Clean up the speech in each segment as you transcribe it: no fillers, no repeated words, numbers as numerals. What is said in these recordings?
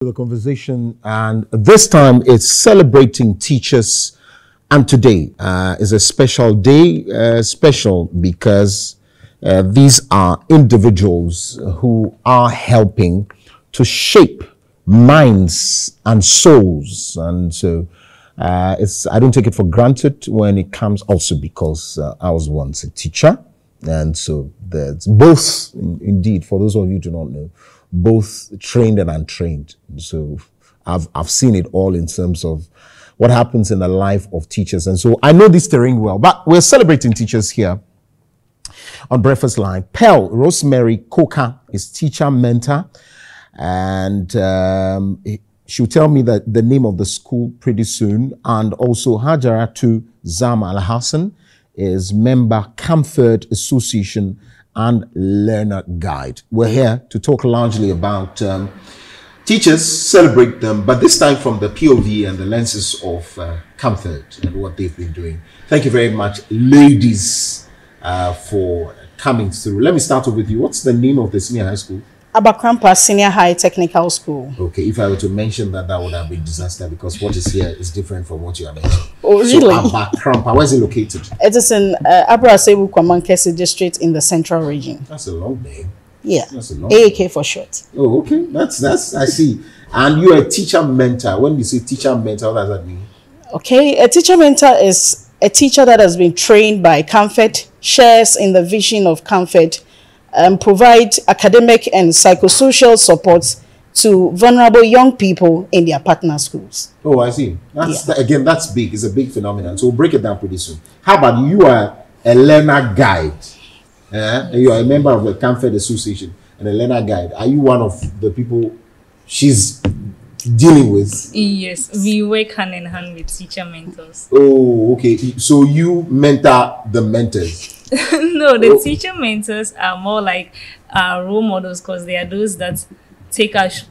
The conversation, and this time it's celebrating teachers, and today is a special day, special because these are individuals who are helping to shape minds and souls, and so I don't take it for granted when it comes, also because I was once a teacher, and so there's both indeed, for those of you who do not know, both trained and untrained. So I've seen it all in terms of what happens in the life of teachers. And so I know this terrain well, but we're celebrating teachers here on Breakfast Live. Pearl Rosemary Coker is teacher mentor, and she'll tell me that the name of the school pretty soon. And also Hajaratu Zama Al-Hassan is member Comfort Association and learner guide. We're here to talk largely about teachers, celebrate them, but this time from the POV and the lenses of comfort and what they've been doing. Thank you very much, ladies, for coming through. Let me start off with you. What's the name of the senior high school? Abakrampa Senior High Technical School. Okay, if I were to mention that, that would have been disaster, because what is here is different from what you are mentioning. Oh, really? So Abakrampa, where is it located? It is in Abrasebu Kwamankesi district in the central region. That's a long name. Yeah, that's a long AAK name. For short. Oh, okay. That's I see. And you're a teacher mentor. When we say teacher mentor, what does that mean? Okay, a teacher mentor is a teacher that has been trained by Comfort, shares in the vision of Comfort, provide academic and psychosocial support to vulnerable young people in their partner schools. Oh, I see. That's again, that's big. It's a big phenomenon. So we'll break it down pretty soon. How about you are a learner guide? You are a member of the Comfort Association and a learner guide. Are you one of the people she's dealing with? Yes, we work hand in hand with teacher mentors. Oh, okay. So you mentor the mentors? No, the teacher mentors are more like role models, because they are those that take us,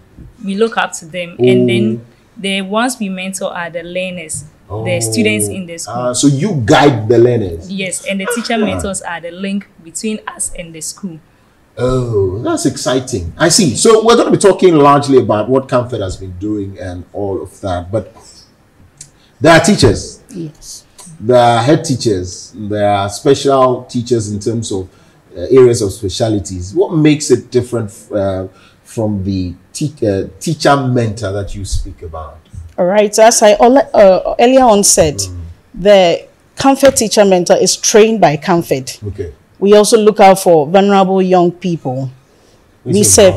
we look up to them, and then the ones we mentor are the learners, the students in the school. So you guide the learners? Yes, and the teacher mentors are the link between us and the school. Oh, that's exciting. I see. So we're going to be talking largely about what Comfort has been doing and all of that, but there are teachers. Yes. There are head teachers, there are special teachers in terms of areas of specialities. What makes it different from the teacher mentor that you speak about? All right, as I earlier on said, the Comfort teacher mentor is trained by Comfort. Okay. We also look out for vulnerable young people. We serve.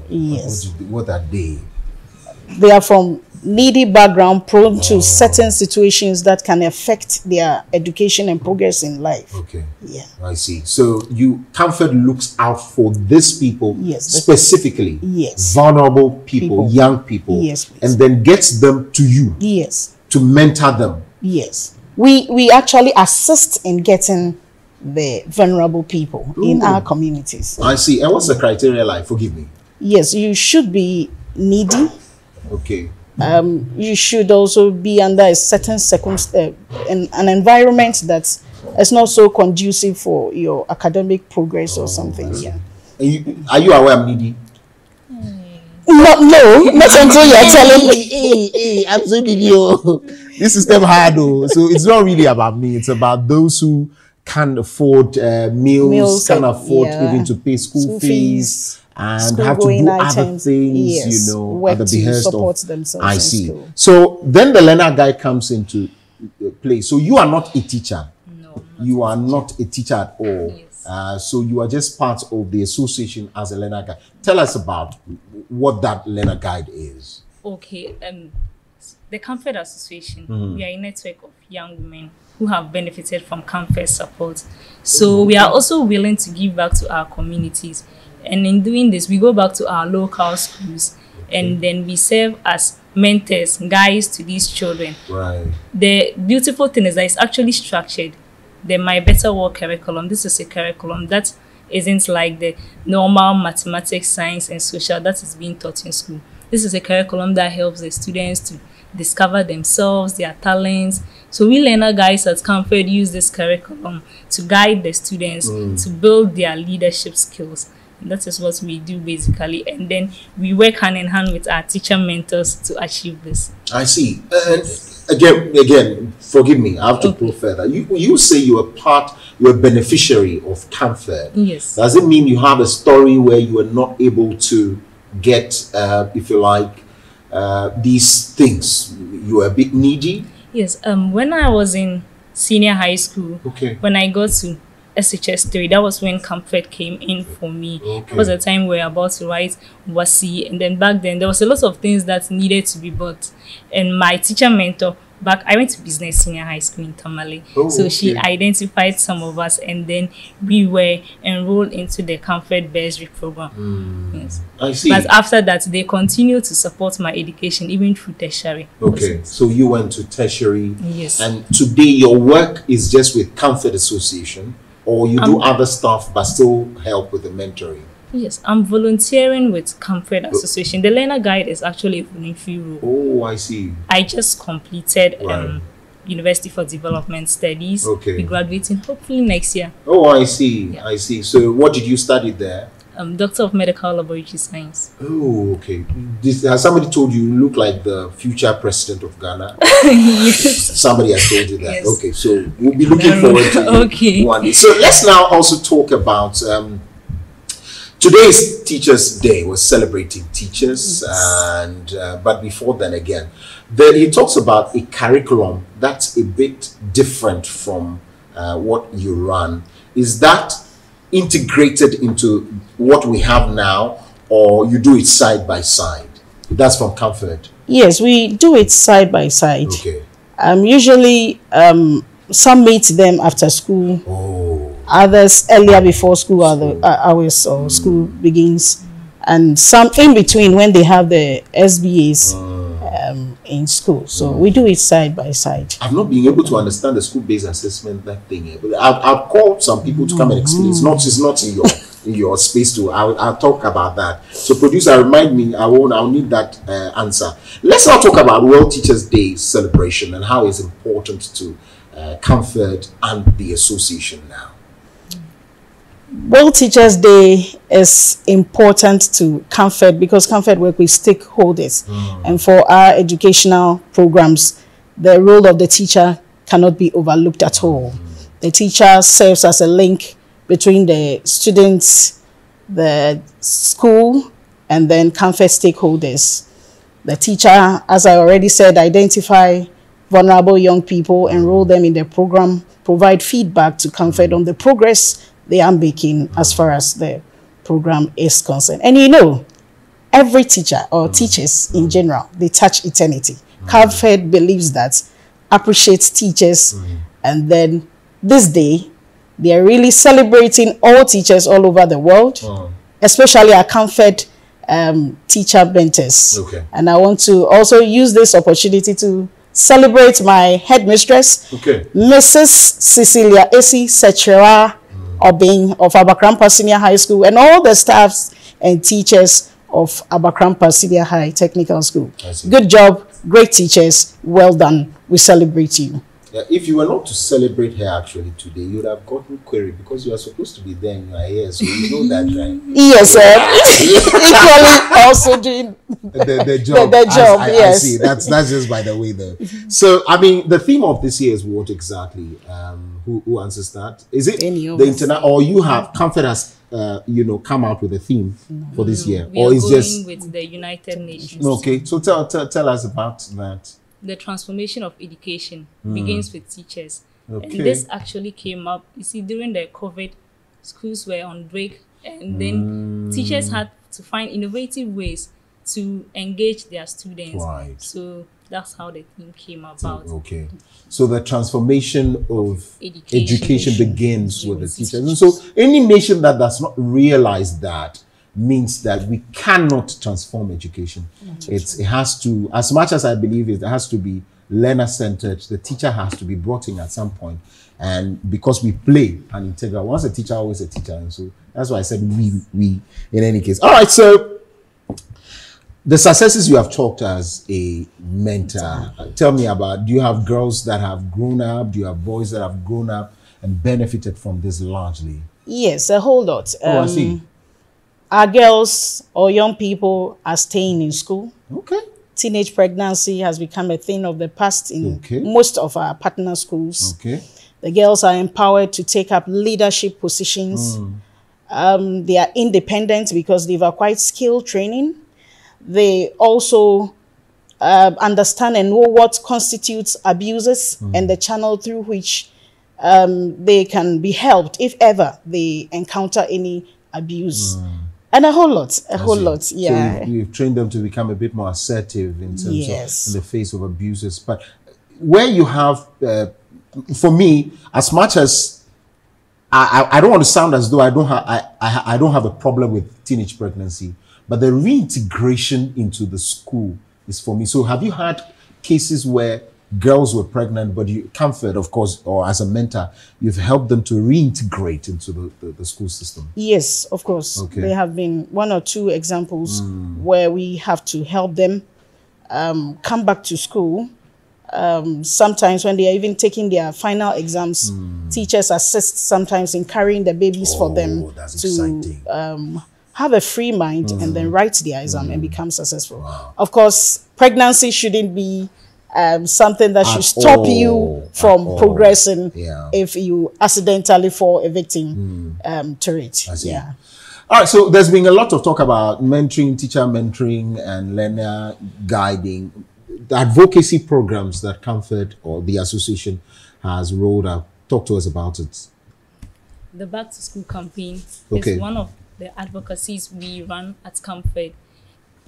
Yes. What are they? They are from needy background, prone to certain situations that can affect their education and progress in life. Okay. Yeah. I see. So Comfort looks out for these people, yes, specifically. Yes. Vulnerable people, young people. Yes. Please. And then gets them to you. Yes. To mentor them. Yes. We actually assist in getting the vulnerable people in our communities. I see. And what's the criteria like? Forgive me. Yes, you should be needy. Okay. You should also be under a certain circumstance, an environment that is not so conducive for your academic progress or something. Yeah. Are you aware I'm needy? No, not until you're telling me, hey, I'm so needy. This is them hard, though. So it's not really about me. It's about those who can't afford meals, can't afford even to pay school fees. And have to do other things, yes, you know, at the behest of themselves. I see. School. So then the learner guide comes into play. So you are not a teacher. No, you are not a teacher at all. Yes. So you are just part of the association as a learner guide. Tell us about what that learner guide is. Okay. The Comfort Association, we are a network of young women who have benefited from Comfort support. So we are also willing to give back to our communities. And in doing this, we go back to our local schools, and then we serve as mentors, guides to these children. Right. The beautiful thing is that it's actually structured. The My Better World curriculum, this is a curriculum that isn't like the normal mathematics, science, and social that is being taught in school. This is a curriculum that helps the students to discover themselves, their talents. So we learner guides at Comfort use this curriculum to guide the students to build their leadership skills. That is what we do basically, and then we work hand in hand with our teacher mentors to achieve this. I see. Again, forgive me. I have to go further. You say you're a beneficiary of Comfort. Yes. Does it mean you have a story where you were not able to get, if you like, these things? You were a bit needy? Yes. When I was in senior high school, okay, when I got to SHS 3, that was when Comfort came in for me. Okay. It was a time we were about to write WASI, and then back then there was a lot of things that needed to be bought. And my teacher mentor, I went to business senior high school in Tamale. So she identified some of us, and then we were enrolled into the Comfort Bursary program. Yes. I see. But after that, they continued to support my education even through tertiary. Okay, so you went to tertiary. Yes. And today your work is just with Comfort Association, or you do other stuff but still help with the mentoring? Yes, I'm volunteering with Comfort Association. The learner guide is actually a voluntary role. Oh, I see. I just completed University for Development Studies. Okay. We're graduating hopefully next year. Oh, I see. Yeah. I see. So what did you study there? Doctor of Medical Laboratory Science. Oh, okay. Has somebody told you look like the future president of Ghana? Yes. Somebody has told you that. Yes. Okay, so we'll be looking forward to it one day. So let's now also talk about today's Teachers' Day. We're celebrating teachers, and but before then, again, he talks about a curriculum that's a bit different from what you run. Is that integrated into what we have now, or you do it side by side? That's from Comfort. Yes, we do it side by side. Okay. Usually, some meet them after school. Oh. Others earlier before school hours or school begins, and some in between when they have the SBAs in school. So we do it side by side. I've not been able to understand the school-based assessment, that thing. But I've called some people to come and explain. It's not in your space to. I'll talk about that. So producer, remind me. I'll need that answer. Let's now talk about World Teachers' Day celebration and how it's important to Comfort and the association now. World Teachers' Day is important to Comfort because Comfort work with stakeholders. And for our educational programs, the role of the teacher cannot be overlooked at all. The teacher serves as a link between the students, the school, and then Comfort stakeholders. The teacher, as I already said, identify vulnerable young people, enroll them in the program, provide feedback to Comfort on the progress they are making as far as the program is concerned. And you know, every teacher or teachers in general, they touch eternity. Comfort believes that, appreciates teachers, and then this day, they are really celebrating all teachers all over the world, especially our Comfort teacher mentors. Okay. And I want to also use this opportunity to celebrate my headmistress, Mrs. Cecilia Esi Sechewa Obing of Abakrampa Senior High School, and all the staffs and teachers of Abakrampa Senior High Technical School. Good job, great teachers, well done. We celebrate you. Yeah, if you were not to celebrate her actually today, you would have gotten query because you are supposed to be there and you are here, so you know that, right? Yes, sir. Equally also doing the job. The job, yes. I see. That's just by the way though. So I mean, the theme of this year is what exactly? Who answers that? Is it the internet, or you have Comfort has come out with a theme for this year, we or are is going just with the United Nations? Okay, so tell us about that. The transformation of education begins with teachers. Okay. And this actually came up, you see, during the COVID, schools were on break, and then teachers had to find innovative ways to engage their students. Right. So that's how the theme came about. Okay. So the transformation of education begins with the teachers. And so any nation that does not realize that means that we cannot transform education. It has to, as much as I believe it has to be learner-centered, the teacher has to be brought in at some point. And because we play an integral, once a teacher, always a teacher. And so that's why I said we in any case. All right, so the successes you have talked as a mentor, tell me about, do you have girls that have grown up? Do you have boys that have grown up and benefited from this largely? Yes, a whole lot. I see. our girls or young people are staying in school. Okay. Teenage pregnancy has become a thing of the past in most of our partner schools. Okay. The girls are empowered to take up leadership positions. They are independent because they've acquired skill training. They also understand and know what constitutes abuses and the channel through which they can be helped if ever they encounter any abuse. And a whole lot, yeah. So you've trained them to become a bit more assertive in terms of in the face of abuses. But where you have, for me, as much as I don't want to sound as though I don't have a problem with teenage pregnancy, but the reintegration into the school is for me. So have you had cases where girls were pregnant, but you, Comfort, of course, or as a mentor, you've helped them to reintegrate into the school system? Yes, of course. Okay. There have been 1 or 2 examples where we have to help them come back to school. Sometimes when they are even taking their final exams, teachers assist sometimes in carrying the babies for them to have a free mind and then write their exam and become successful. Wow. Of course, pregnancy shouldn't be something that should stop you from progressing if you accidentally fall a victim to it. Yeah. All right, so there's been a lot of talk about mentoring, teacher mentoring, and learner guiding. The advocacy programs that Comfort or the association has rolled out. Talk to us about it. The Back to School campaign is one of the advocacies we run at Comfort.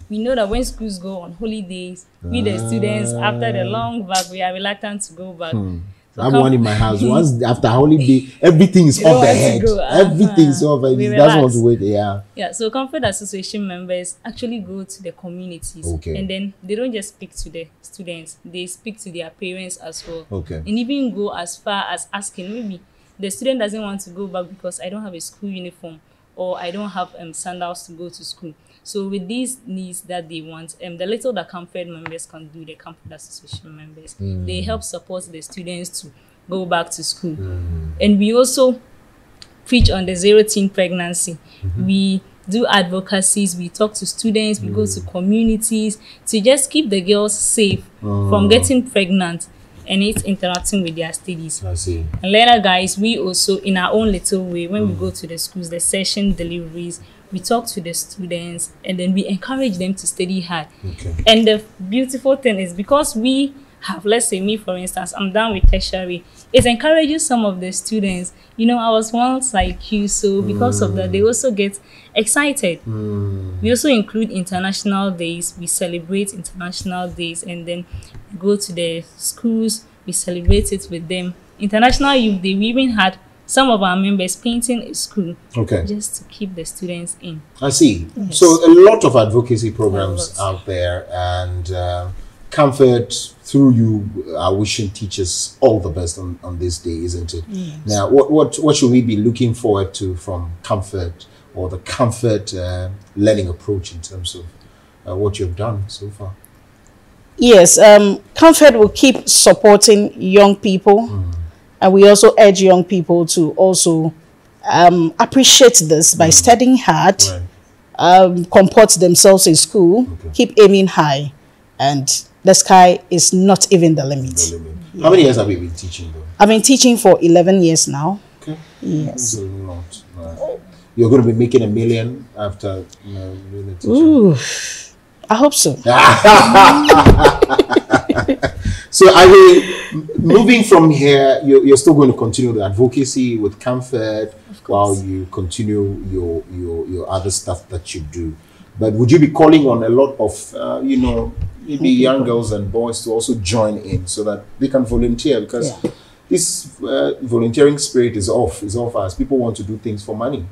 We know that when schools go on holidays, we the students, after the long back, we are reluctant to go back. So I have one in my house. Once after holiday, everything is off the head. Everything is off. It doesn't want to wait. Yeah. So Comfort Association members actually go to the communities, and then they don't just speak to the students; they speak to their parents as well. And even go as far as asking, maybe the student doesn't want to go back because I don't have a school uniform or I don't have sandals to go to school. So with these needs that they want, the little that Comfort members can do, the Comfort Association members, they help support the students to go back to school. And we also preach on the 0-teen pregnancy. We do advocacies, we talk to students, we go to communities to just keep the girls safe from getting pregnant and it's interacting with their studies. I see. And later, guys, we also, in our own little way, when we go to the schools, the session deliveries, we talk to the students and then we encourage them to study hard. And the beautiful thing is because we have, let's say me, for instance, I'm done with tertiary, it encourages some of the students, you know, I was once like you, so because of that, they also get excited. We also include international days. We celebrate international days and then go to the schools, we celebrate it with them. International Youth Day, we even had some of our members painting a school just to keep the students in. I see. So a lot of advocacy programs out there, and Comfort, through you, are wishing teachers all the best on this day, isn't it? Yes. Now, what should we be looking forward to from Comfort or the Comfort learning approach in terms of what you've done so far? Yes, Comfort will keep supporting young people. And we also urge young people to also appreciate this by studying hard, comport themselves in school, keep aiming high, and the sky is not even the limit. How many years have you been teaching though? I've been teaching for 11 years now. Yes. That's a lot. You're going to be making $1 million after Ooh, I hope so. So I mean, moving from here, you're still going to continue the advocacy with Comfort while you continue your other stuff that you do. But would you be calling on a lot of, maybe young girls and boys to also join in so that they can volunteer? Because this volunteering spirit is off as people want to do things for money.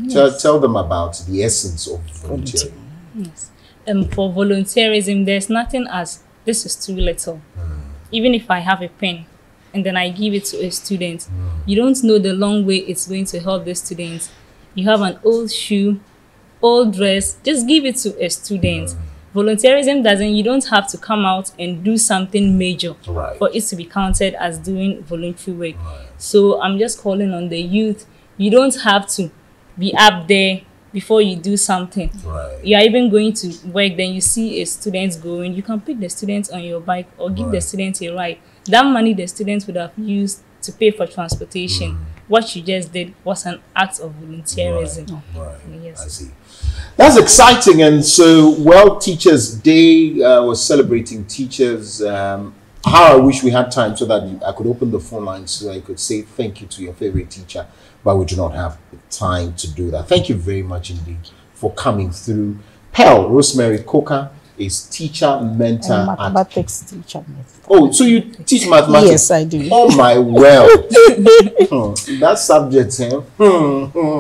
Tell them about the essence of volunteering. Yes. For volunteerism, there's nothing as this is too little. Even if I have a pen and then I give it to a student, you don't know the long way it's going to help the student. You have an old shoe, old dress, just give it to a student. Volunteerism you don't have to come out and do something major for it to be counted as doing voluntary work. So I'm just calling on the youth. You don't have to be up there before you do something. Right. You are even going to work, then you see a student going, you can pick the student on your bike or give the student a ride. That money the students would have used to pay for transportation. What you just did was an act of volunteerism. Right. Yes. I see. That's exciting. And so, World Teachers Day was celebrating teachers. How I wish we had time so that I could open the phone lines so I could say thank you to your favorite teacher, but we do not have time to do that. Thank you very much indeed for coming through. Pearl Rosemary Coker is teacher mentor And mathematics teacher. Oh, so you teach mathematics? Yes, I do. Oh my well. That subject,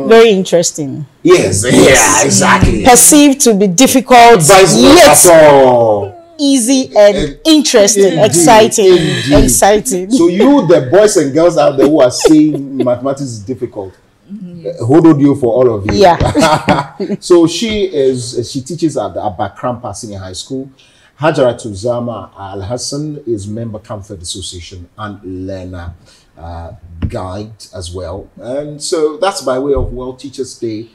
Very interesting. Yes, yeah, exactly. Perceived to be difficult, But it's not yet at all. easy and interesting, Indeed, exciting, indeed. exciting. So you, the boys and girls out there who are saying mathematics is difficult, hold you for all of you. Yeah. So she teaches at the Abakrampa Senior High School. Hajara Tuzama Al Hassan is member Comfort Association and learner guide as well. And so that's by way of World Teachers Day.